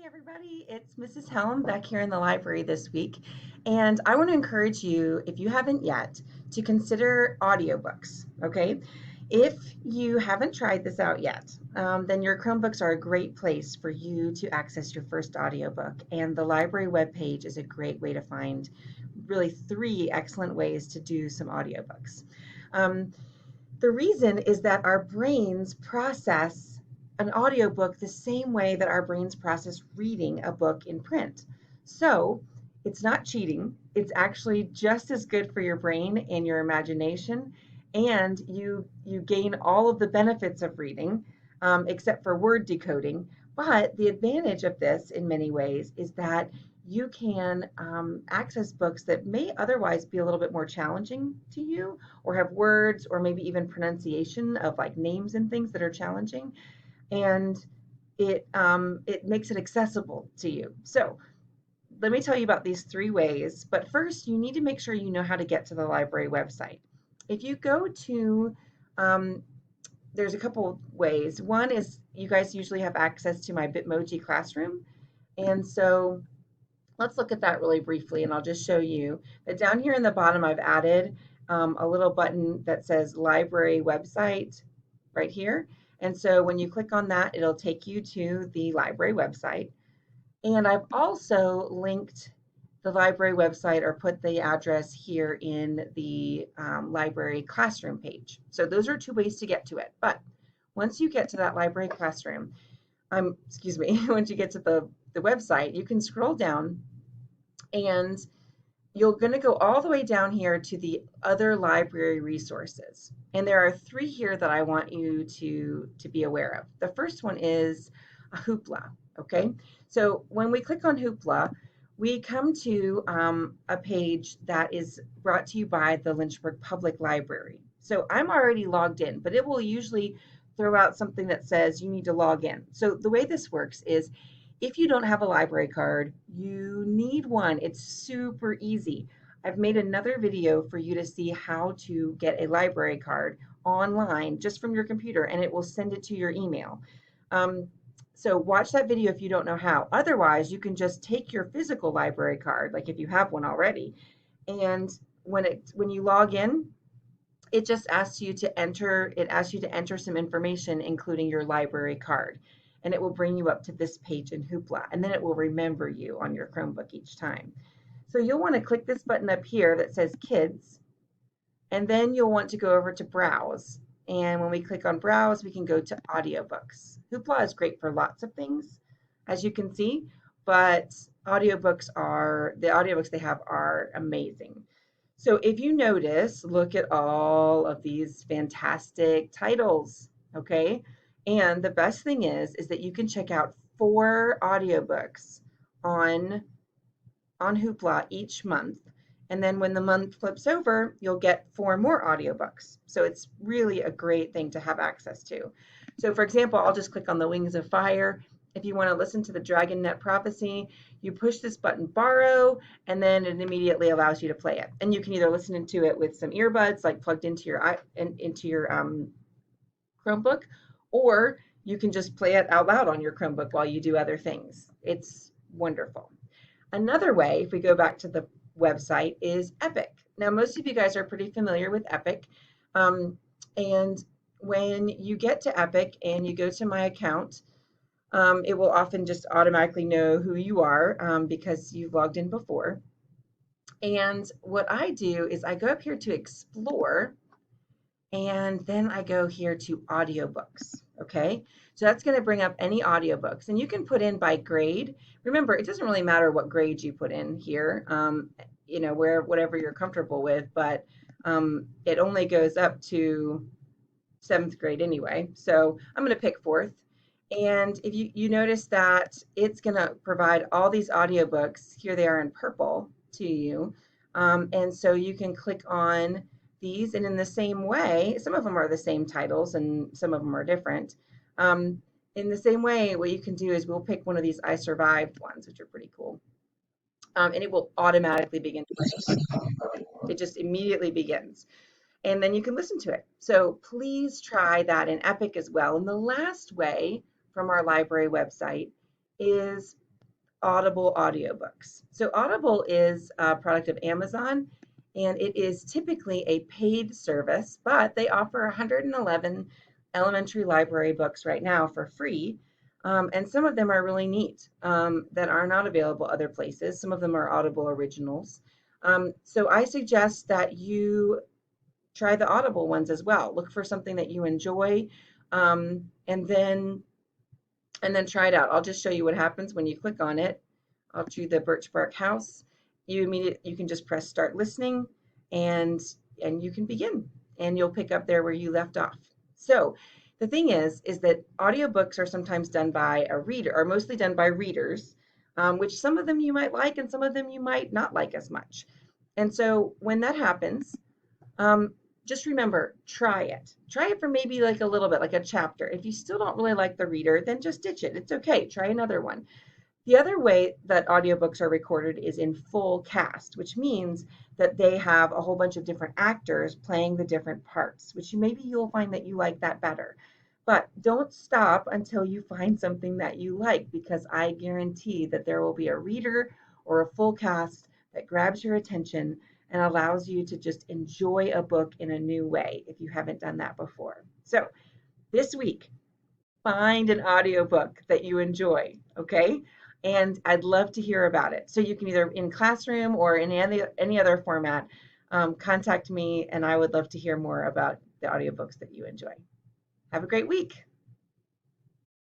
Hey everybody, it's Mrs. Helm back here in the library this week, and I want to encourage you, if you haven't yet, to consider audiobooks, okay? If you haven't tried this out yet, then your Chromebooks are a great place for you to access your first audiobook, and the library webpage is a great way to find really three excellent ways to do some audiobooks. Um, the reason is that our brains process an audiobook the same way that our brains process reading a book in print. So it's not cheating. It's actually just as good for your brain and your imagination, and you gain all of the benefits of reading, except for word decoding. But the advantage of this, in many ways, is that you can access books that may otherwise be a little bit more challenging to you, or have words or maybe even pronunciation of like names and things that are challenging, and it makes it accessible to you. So let me tell you about these three ways. But first, you need to make sure you know how to get to the library website. If you go to um, there's a couple ways. One is you guys usually have access to my Bitmoji classroom, and so let's look at that really briefly, and I'll just show you that down here in the bottom I've added a little button that says library website right here. And so when you click on that, it'll take you to the library website. And I've also linked the library website, or put the address here in the library classroom page. So those are two ways to get to it. But once you get to that library classroom, excuse me, once you get to the website, you can scroll down, and you're going to go all the way down here to the other library resources. And there are three here that I want you to be aware of. The first one is Hoopla, okay? So when we click on Hoopla, we come to a page that is brought to you by the Lynchburg Public Library. So I'm already logged in, but it will usually throw out something that says you need to log in. So the way this works is, if you don't have a library card, you need one. It's super easy. I've made another video for you to see how to get a library card online just from your computer, and it will send it to your email. Um, so watch that video if you don't know how. Otherwise, you can just take your physical library card, like if you have one already, and when you log in, it just asks you to enter some information, including your library card, and it will bring you up to this page in Hoopla, and then it will remember you on your Chromebook each time. So you'll want to click this button up here that says Kids, and then you'll want to go over to Browse. And when we click on Browse, we can go to Audiobooks. Hoopla is great for lots of things, as you can see, but the audiobooks they have are amazing. So if you notice, look at all of these fantastic titles, okay? And the best thing is that you can check out 4 audiobooks on Hoopla each month. And then when the month flips over, you'll get 4 more audiobooks. So it's really a great thing to have access to. So for example, I'll just click on The Wings of Fire. If you want to listen to the Dragon Net Prophecy, you push this button borrow, and then it immediately allows you to play it. And you can either listen to it with some earbuds, like plugged into your Chromebook, or you can just play it out loud on your Chromebook while you do other things. It's wonderful. Another way, if we go back to the website, is Epic. Now, most of you guys are pretty familiar with Epic. And when you get to Epic and you go to My Account, it will often just automatically know who you are because you've logged in before. And what I do is I go up here to Explore, and then I go here to audiobooks, okay? So that's going to bring up any audiobooks, and you can put in by grade. Remember, it doesn't really matter what grade you put in here, whatever you're comfortable with, but it only goes up to 7th grade anyway. So I'm going to pick 4th. And if you notice that it's going to provide all these audiobooks, here they are in purple to you. And so you can click on these, and in the same way, some of them are the same titles and some of them are different. In the same way, what you can do is we'll pick one of these I Survived ones, which are pretty cool. And it will automatically begin to play. It just immediately begins. And then you can listen to it. So please try that in Epic as well. And the last way from our library website is Audible audiobooks. So Audible is a product of Amazon, and it is typically a paid service, but they offer 111 elementary library books right now for free. And some of them are really neat that are not available other places. Some of them are Audible originals. So I suggest that you try the Audible ones as well. Look for something that you enjoy, um, and then and then try it out. I'll just show you what happens when you click on it. I'll choose the Birch Bark House. You can just press start listening, and you can begin, and you'll pick up there where you left off. So the thing is that audiobooks are sometimes done by a reader, or mostly done by readers, which some of them you might like and some of them you might not like as much. And so when that happens, just remember, try it. Try it for maybe like a little bit, like a chapter. If you still don't really like the reader, then just ditch it. It's okay. Try another one. The other way that audiobooks are recorded is in full cast, which means that they have a whole bunch of different actors playing the different parts, which maybe you'll find that you like that better. But don't stop until you find something that you like, because I guarantee that there will be a reader or a full cast that grabs your attention and allows you to just enjoy a book in a new way if you haven't done that before. So this week, find an audiobook that you enjoy, okay? And I'd love to hear about it. So you can either in classroom or in any other format, contact me, and I would love to hear more about the audiobooks that you enjoy. Have a great week.